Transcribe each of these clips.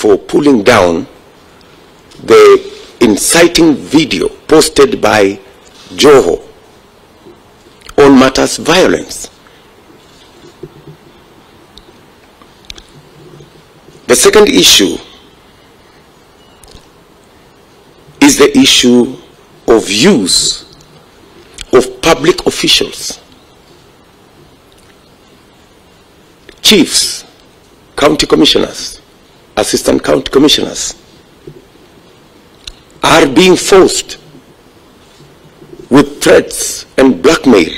for pulling down the inciting video posted by Joho on matters violence. The second issue is the issue of use of public officials, chiefs, county commissioners, assistant county commissioners, are being forced with threats and blackmail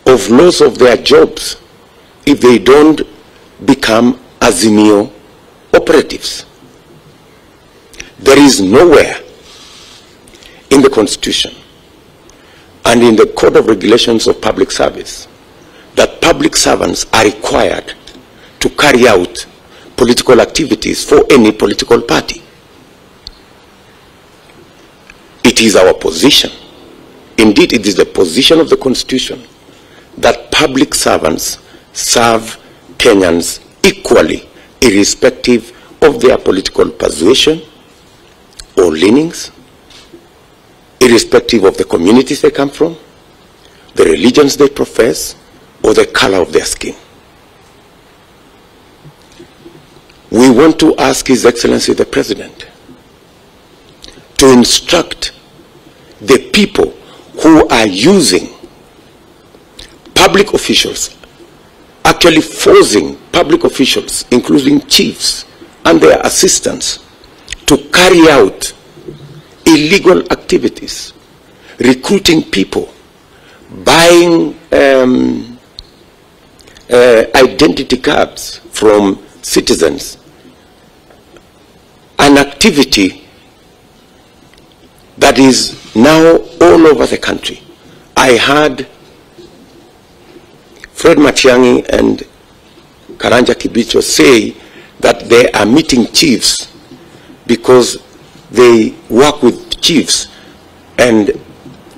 of loss of their jobs if they don't become Azimio operatives. There is nowhere in the Constitution and in the Code of Regulations of Public Service that public servants are required to carry out political activities for any political party. It is our position, indeed it is the position of the Constitution, that public servants serve Kenyans equally, irrespective of their political persuasion or leanings, irrespective of the communities they come from, the religions they profess, or the color of their skin. We want to ask His Excellency the President to instruct the people who are using public officials, actually forcing public officials, including chiefs and their assistants, to carry out illegal activities, recruiting people, buying identity cards from citizens, an activity that is now all over the country. I heard Fred Matiang'i and Karanja Kibicho say that they are meeting chiefs because they work with chiefs and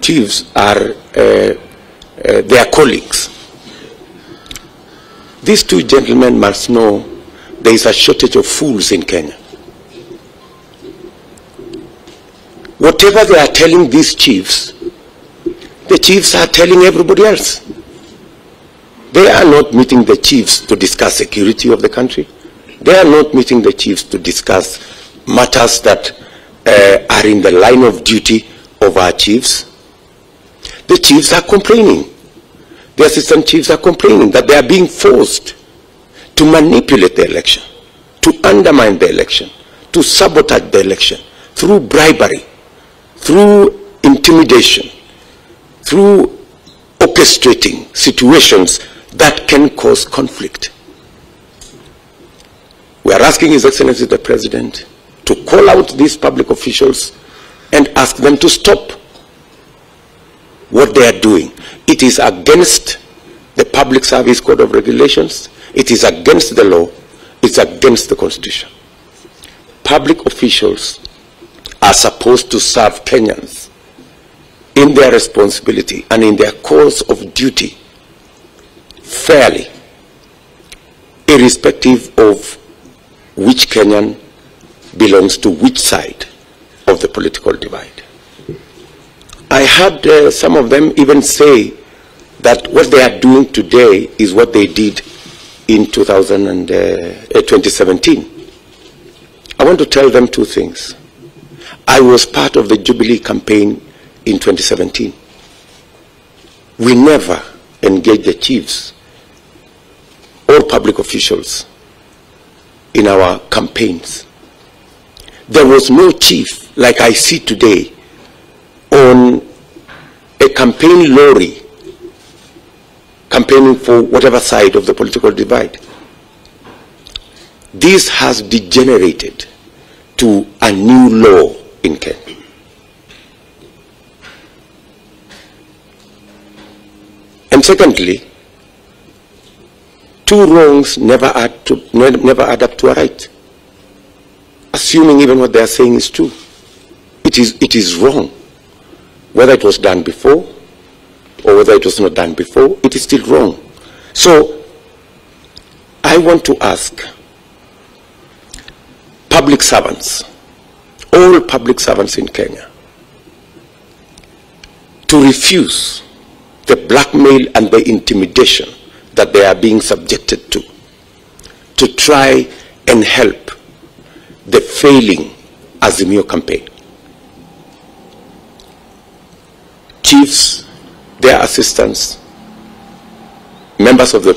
chiefs are their colleagues. These two gentlemen must know there is a shortage of fools in Kenya. Whatever they are telling these chiefs, the chiefs are telling everybody else. They are not meeting the chiefs to discuss security of the country. They are not meeting the chiefs to discuss matters that are in the line of duty of our chiefs. The chiefs are complaining. The assistant chiefs are complaining that they are being forced to manipulate the election, to undermine the election, to sabotage the election through bribery, through intimidation, through orchestrating situations that can cause conflict. We are asking His Excellency the President to call out these public officials and ask them to stop what they are doing. It is against the Public Service Code of Regulations. It is against the law. It's against the Constitution. Public officials are supposed to serve Kenyans in their responsibility and in their course of duty fairly, irrespective of which Kenyan belongs to which side of the political divide. I heard some of them even say that what they are doing today is what they did in 2017. I want to tell them two things. I was part of the Jubilee campaign in 2017. We never engaged the chiefs or public officials in our campaigns. There was no chief like I see today on a campaign lorry campaigning for whatever side of the political divide. This has degenerated to a new law in Kenya. And secondly, two wrongs never add up to a right. Assuming even what they are saying is true. It is wrong. Whether it was done before or whether it was not done before, it is still wrong. So I want to ask public servants, all public servants in Kenya, to refuse the blackmail and the intimidation that they are being subjected to try and help the failing Azimio campaign. Chiefs, their assistants, members of the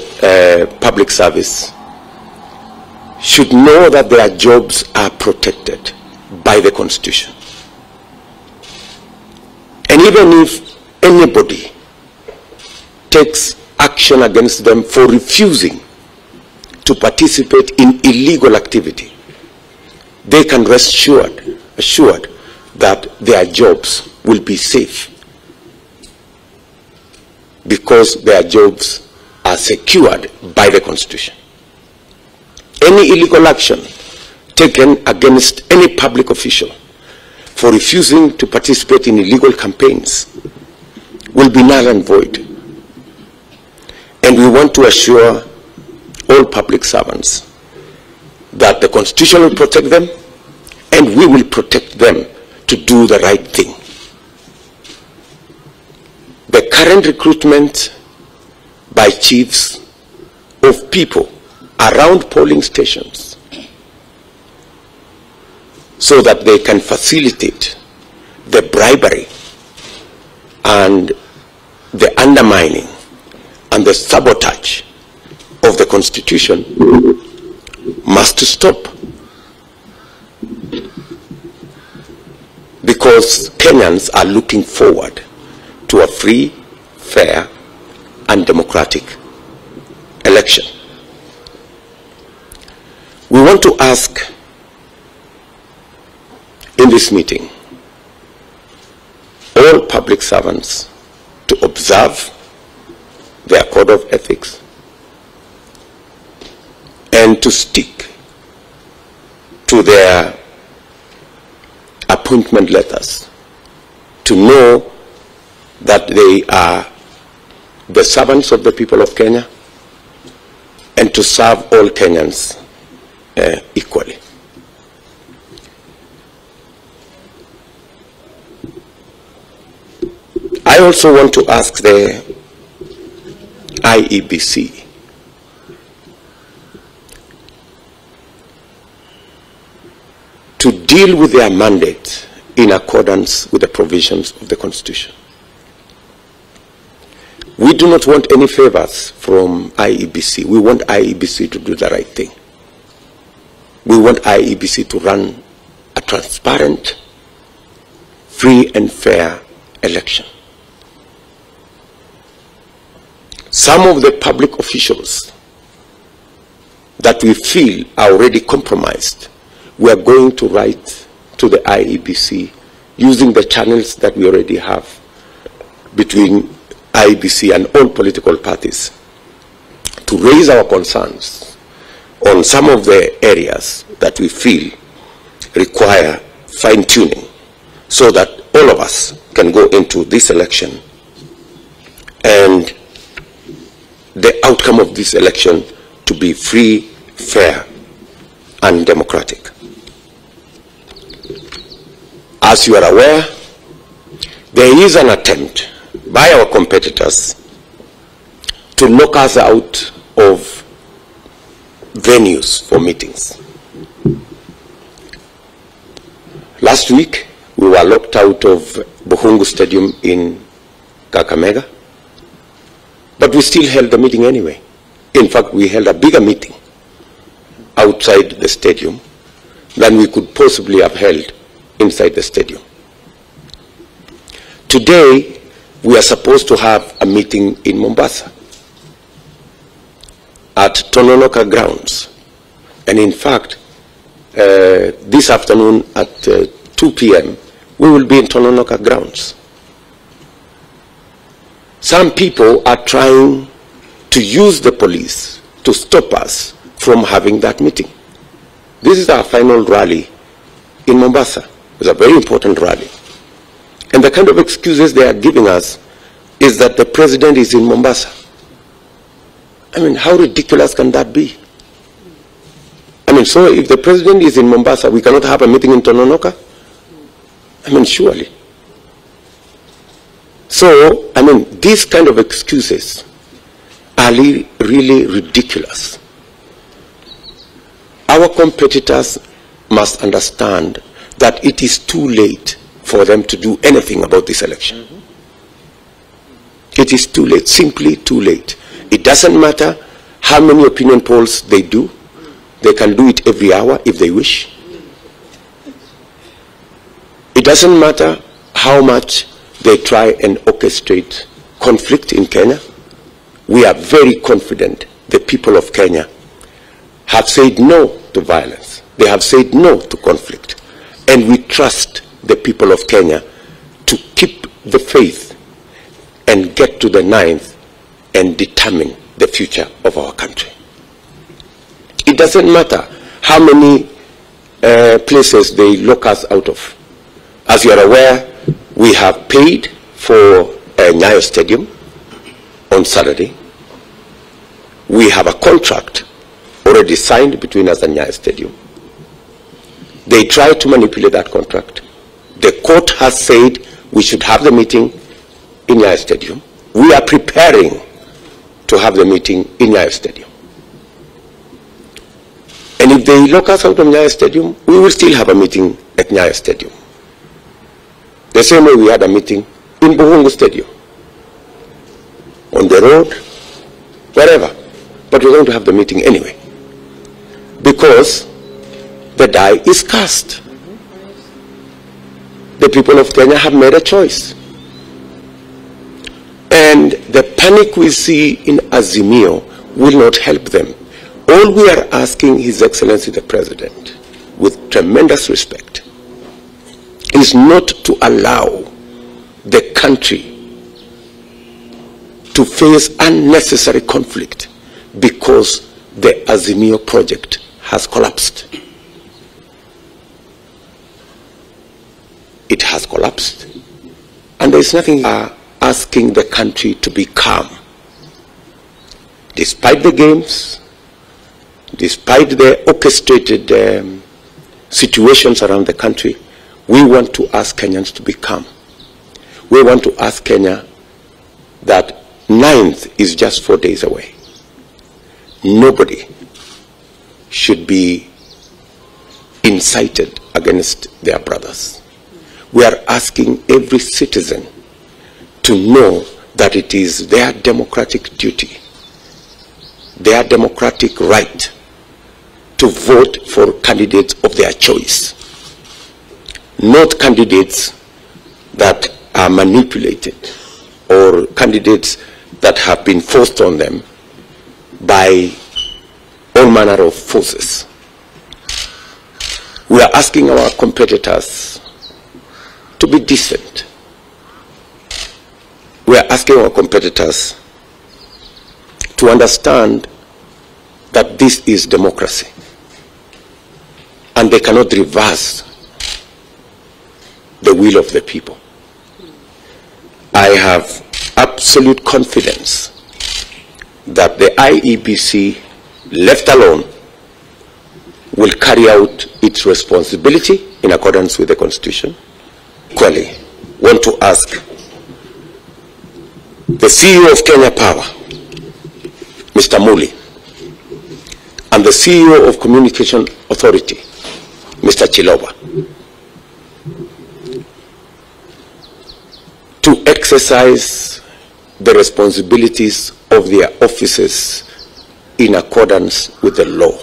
public service should know that their jobs are protected by the Constitution. And even if anybody takes action against them for refusing to participate in illegal activity, they can rest assured that their jobs will be safe, because their jobs are secured by the Constitution. Any illegal action taken against any public official for refusing to participate in illegal campaigns will be null and void. And we want to assure all public servants that the Constitution will protect them, and we will protect them to do the right thing. The current recruitment by chiefs of people around polling stations so that they can facilitate the bribery and the undermining and the sabotage of the Constitution must stop, because Kenyans are looking forward to a free, fair, and democratic election. We want to ask in this meeting all public servants to observe their code of ethics and to stick to their appointment letters, to know that they are the servants of the people of Kenya, and to serve all Kenyans equally. I also want to ask the IEBC to deal with their mandate in accordance with the provisions of the Constitution. We do not want any favors from IEBC. We want IEBC to do the right thing. We want IEBC to run a transparent, free and fair election. Some of the public officials that we feel are already compromised, we are going to write to the IEBC using the channels that we already have between IEBC and all political parties to raise our concerns on some of the areas that we feel require fine-tuning, so that all of us can go into this election and the outcome of this election to be free, fair, and democratic. As you are aware, there is an attempt by our competitors to knock us out of venues for meetings. Last week, we were locked out of Buhungu Stadium in Kakamega, but we still held the meeting anyway. In fact, we held a bigger meeting outside the stadium than we could possibly have held inside the stadium. Today, we are supposed to have a meeting in Mombasa at Tononoka grounds. And in fact, this afternoon at 2 p.m., we will be in Tononoka grounds. Some people are trying to use the police to stop us from having that meeting. This is our final rally in Mombasa. It's a very important rally. And the kind of excuses they are giving us is that the president is in Mombasa. I mean, how ridiculous can that be? I mean, so if the president is in Mombasa, we cannot have a meeting in Tononoka? I mean, surely. So, I mean, these kind of excuses are really ridiculous. Our competitors must understand that it is too late for them to do anything about this election. It is too late, simply too late. It doesn't matter how many opinion polls they do. They can do it every hour if they wish. It doesn't matter how much they try and orchestrate conflict in Kenya. We are very confident the people of Kenya have said no to violence. They have said no to conflict. And we trust the people of Kenya to keep the faith and get to the 9th and determine the future of our country. It doesn't matter how many places they lock us out of. As you are aware, we have paid for Nyayo Stadium on Saturday. We have a contract already signed between us and Nyayo Stadium. They tried to manipulate that contract. The court has said we should have the meeting in Nyayo Stadium. We are preparing to have the meeting in Nyayo Stadium. And if they lock us out of Nyayo Stadium, we will still have a meeting at Nyayo Stadium. The same way we had a meeting in Buhungu Stadium, on the road, wherever. But we're going to have the meeting anyway, because the die is cast. The people of Kenya have made a choice. And the panic we see in Azimio will not help them. All we are asking His Excellency the President, with tremendous respect, is not to allow the country to face unnecessary conflict because the Azimio project has collapsed. It has collapsed. And there is nothing asking the country to be calm. Despite the games, despite the orchestrated situations around the country, we want to ask Kenyans to be calm. We want to ask Kenya that 9th is just 4 days away. Nobody should be incited against their brothers. We are asking every citizen to know that it is their democratic duty, their democratic right to vote for candidates of their choice. Not candidates that are manipulated or candidates that have been forced on them by all manner of forces. We are asking our competitors to be decent. We are asking our competitors to understand that this is democracy and they cannot reverse the will of the people. I have absolute confidence that the IEBC, left alone, will carry out its responsibility in accordance with the Constitution. Equally, want to ask the CEO of Kenya Power, Mr. Muli, and the CEO of Communication Authority, Mr. Chiloba, to exercise the responsibilities of their offices in accordance with the law.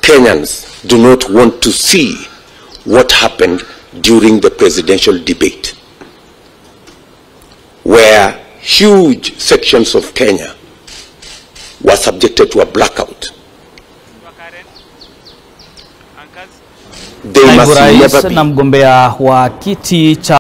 Kenyans do not want to see what happened during the presidential debate, where huge sections of Kenya were subjected to a blackout. They must never be.